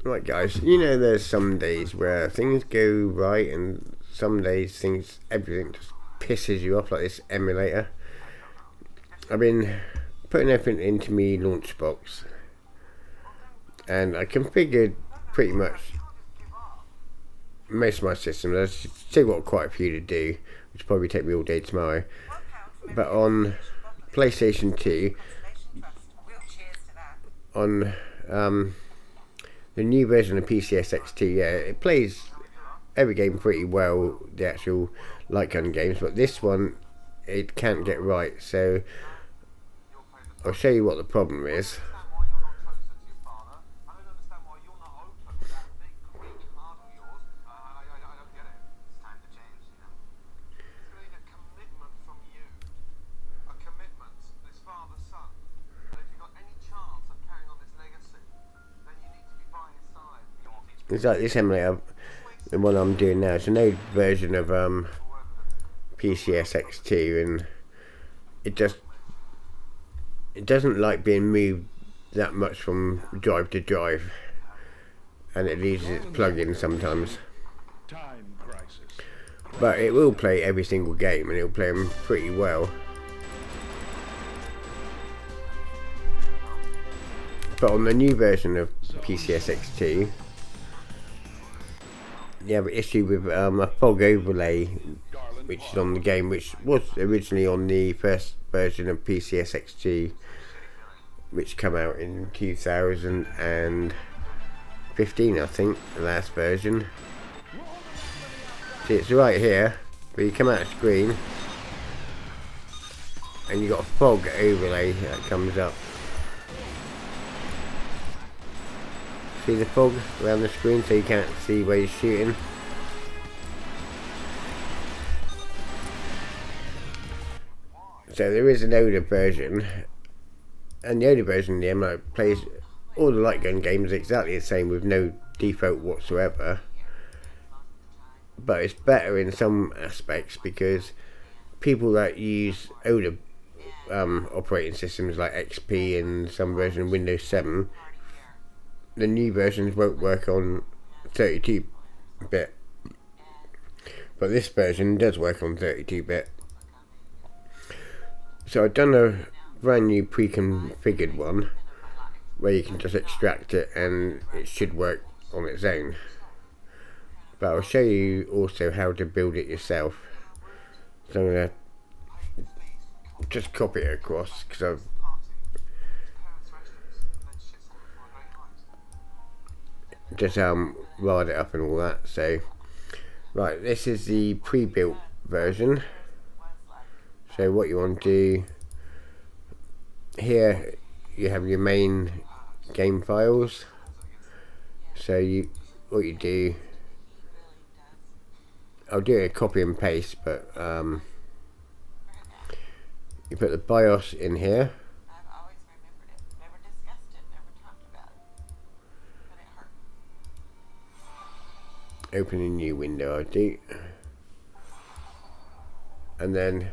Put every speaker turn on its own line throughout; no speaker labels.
Right guys, you know there's some days where things go right and some days everything just pisses you off, like this emulator. I've been putting everything into me launch box and I configured pretty much most of my systems. I've still got quite a few to do, which will probably take me all day tomorrow. But on PlayStation 2, on the new version of pcsx2, yeah, it plays every game pretty well, the actual light gun games, but this one it can't get right, so I'll show you what the problem is. It's like this emulator, the one I'm doing now, it's an old version of pcsx2, and it doesn't like being moved that much from drive to drive, and it loses its plug-in sometimes. But it will play every single game, and it'll play them pretty well. But on the new version of pcsx2, you have an issue with a fog overlay which is on the game, which was originally on the first version of pcsx2, which came out in 2015, I think, the last version. See, it's right here, but you come out of screen and you got a fog overlay that comes up. See the fog around the screen, so you can't see where you're shooting. So there is an older version, and the older version of the emulator plays all the light gun games exactly the same with no default whatsoever. But it's better in some aspects because people that use older operating systems like XP and some version of Windows 7, the new versions won't work on 32-bit, but this version does work on 32-bit. So I've done a brand new pre-configured one where you can just extract it and it should work on its own. But I'll show you also how to build it yourself. So I'm going to just copy it across because I've just wired it up and all that. So right, this is the pre-built version. So what you want to do here, you have your main game files. So what you do, I'll do a copy and paste, but you put the BIOS in here. Open a new window, I do, and then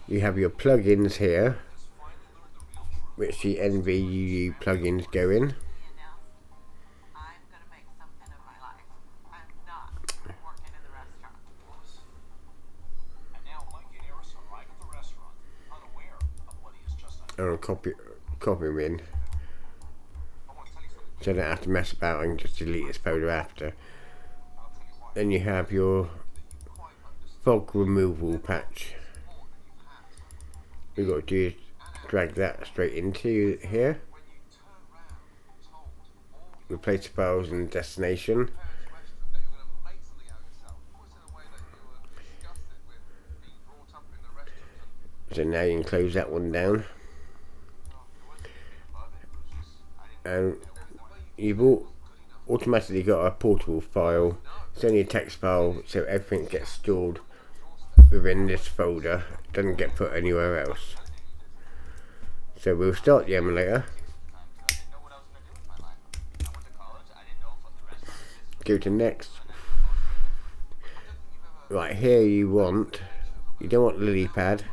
you have your plugins here, which the NVUU plugins go in. And I'll copy them in, so I don't have to mess about and just delete this folder after. Then you have your fog removal patch. We've got to do is drag that straight into here. Replace the files and destination. So now you can close that one down. And you've automatically got a portable file. It's only a text file, so everything gets stored within this folder, doesn't get put anywhere else. So we'll start the emulator. Go to next. Right, here you don't want lily pad.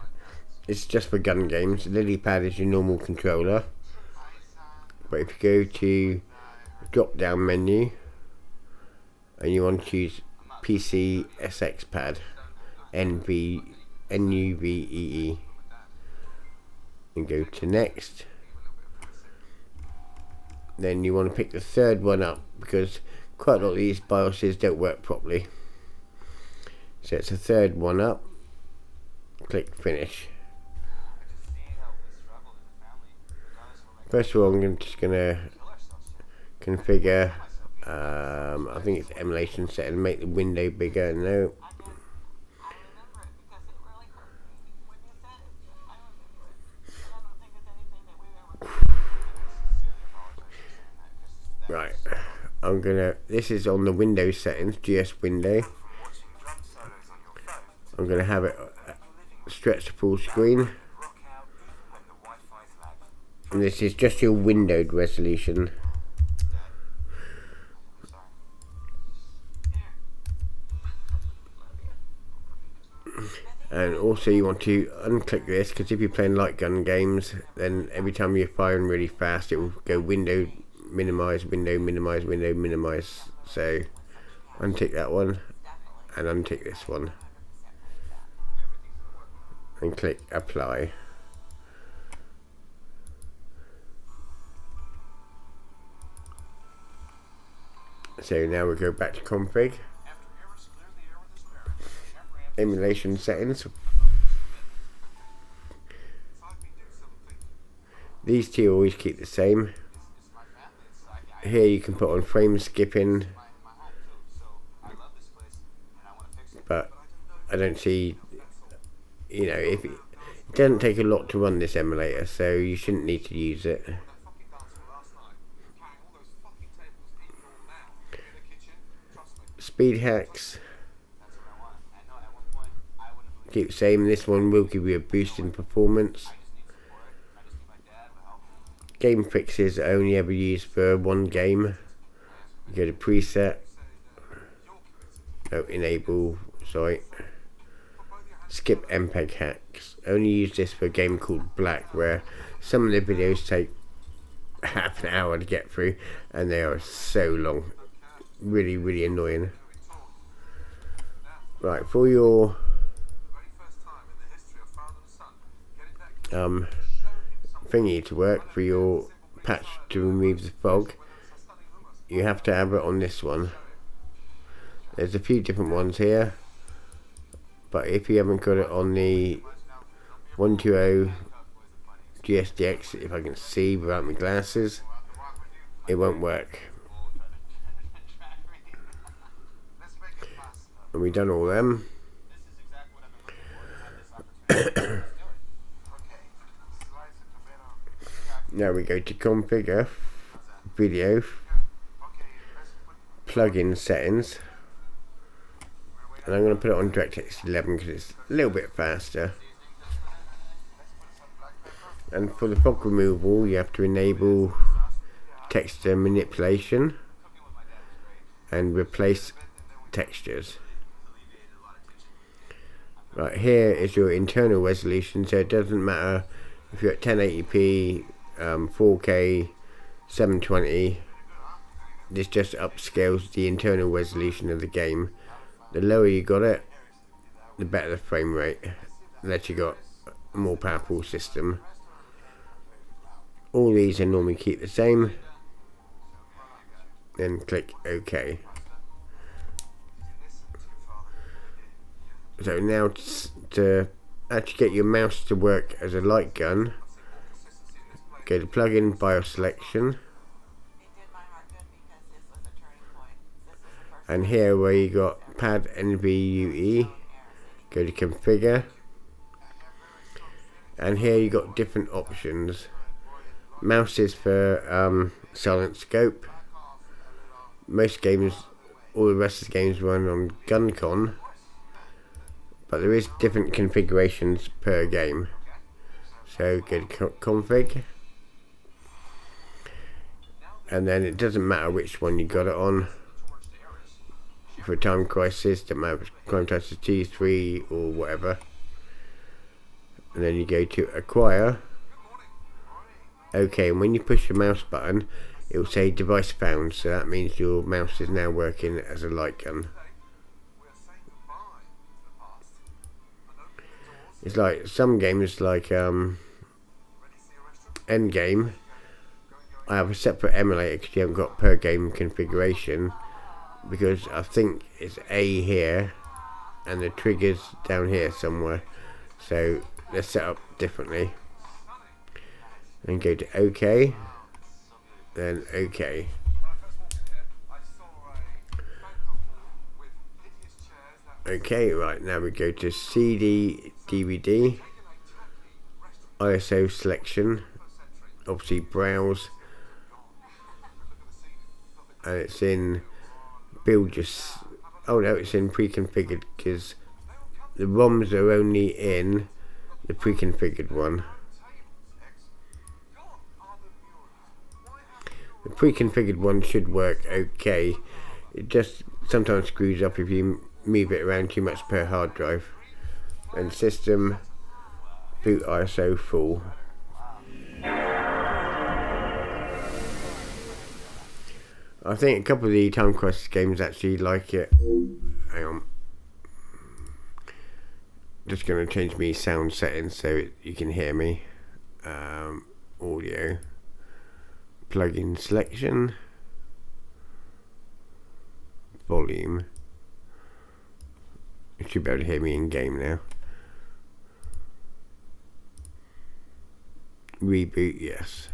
It's just for gun games. Lily pad is your normal controller. But if you go to drop down menu and you want to choose pcsx pad NUVEE and go to next. Then you want to pick the third one up because quite a lot of these BIOSes don't work properly. So it's the third one up. Click finish. First of all, I'm just gonna configure. I think it's emulation setting. Make the window bigger. No. Right, I'm gonna, this is on the Windows settings, GS window. I'm gonna have it stretch to full screen. And this is just your windowed resolution. And also you want to unclick this because if you're playing light gun games, then every time you're firing really fast it will go window minimize, window minimize, window minimize. So untick that one and untick this one and click apply. So now we go back to config, emulation settings. These two always keep the same. Here you can put on frame skipping, but I don't see, you know, if it doesn't take a lot to run this emulator, so you shouldn't need to use it. Speed hacks, keep the same. This one will give you a boost in performance. Game fixes are only ever used for one game. You go to preset, enable, sorry. Skip MPEG hacks. Only use this for a game called Black, where some of the videos take half an hour to get through and they are so long. Really, really annoying. Right, for your thingy to work, for your patch to remove the fog, you have to have it on this one. There's a few different ones here, but if you haven't got it on the 120 GSDX, if I can see without my glasses, it won't work. And we've done all them. Now we go to configure, video, plugin settings, and I'm going to put it on DirectX 11 because it's a little bit faster. And for the fog removal, you have to enable texture manipulation and replace textures. Right, here is your internal resolution, so it doesn't matter if you're at 1080p, 4K, 720. This just upscales the internal resolution of the game. The lower you got it, the better the frame rate, unless you got a more powerful system. All these are normally keep the same. Then click OK. So now to actually get your mouse to work as a light gun, go to plugin, BIOS selection, and here where you got pad NVUE, go to configure, and here you got different options. Mouse is for silent scope. Most games, all the rest of the games run on GunCon, but there is different configurations per game. So go to config, and then it doesn't matter which one you got it on. For Time Crisis, doesn't matter if it's Time Crisis 2, 3 or whatever. And then you go to acquire. Okay, and when you push the mouse button, it will say device found, so that means your mouse is now working as a light gun. It's like some games like Endgame, I have a separate emulator because you haven't got per game configuration, because I think it's A here and the trigger's down here somewhere, so they're set up differently. And go to OK, then OK. Okay, right, now we go to CD, DVD, ISO selection, obviously browse, and it's in build just, oh no, it's in pre-configured, because the ROMs are only in the pre-configured one. The pre-configured one should work okay. It just sometimes screws up if you move it around too much per hard drive. And system, boot ISO full. I think a couple of the Time Crisis games actually like it. Hang on. Just going to change me sound settings so you can hear me. Audio. Plugin selection. Volume. You should be able to hear me in game now. Reboot, yes.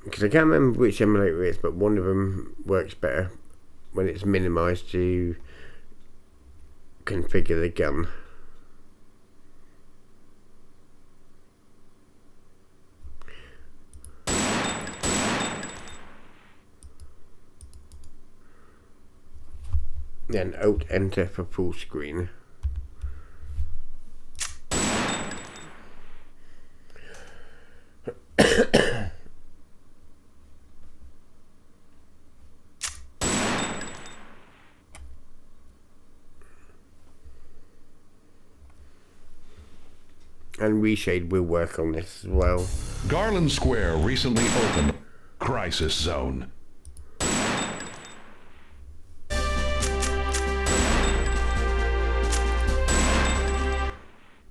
Because I can't remember which emulator it is, but one of them works better when it's minimized to configure the gun. Then Alt Enter for full screen. And Reshade will work on this as well.
Garland Square recently opened Crisis Zone.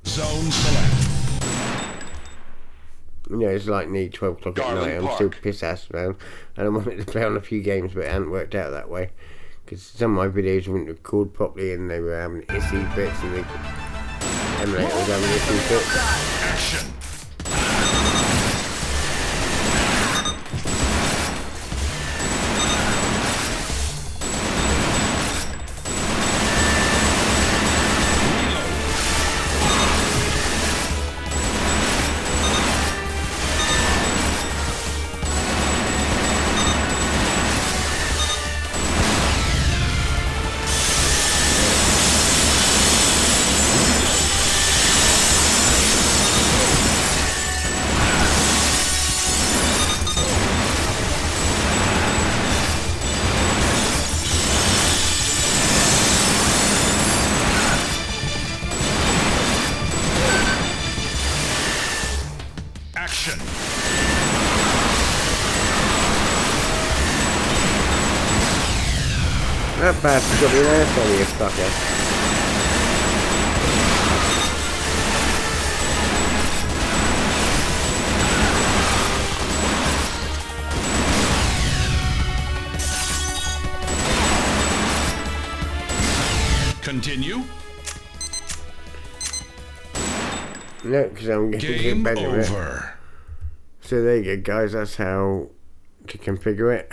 Zone select.
You know, it's like nearly 12 o'clock at night. I'm still piss ass around, and I wanted to play on a few games, but it hadn't worked out that way. Because some of my videos wouldn't record properly, and they were having issue bits, and the emulator was having issue bits.
Action. Action.
That bastard's got me there for you, fucker.
Continue.
No, because I'm getting
Game
better at it.
over.
So there you go, guys. That's how to configure it.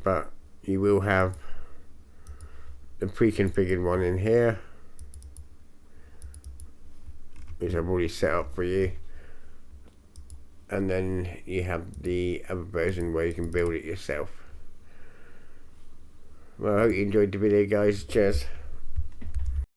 But you will have the pre-configured one in here, which I've already set up for you. And then you have the other version where you can build it yourself. Well, I hope you enjoyed the video, guys. Cheers.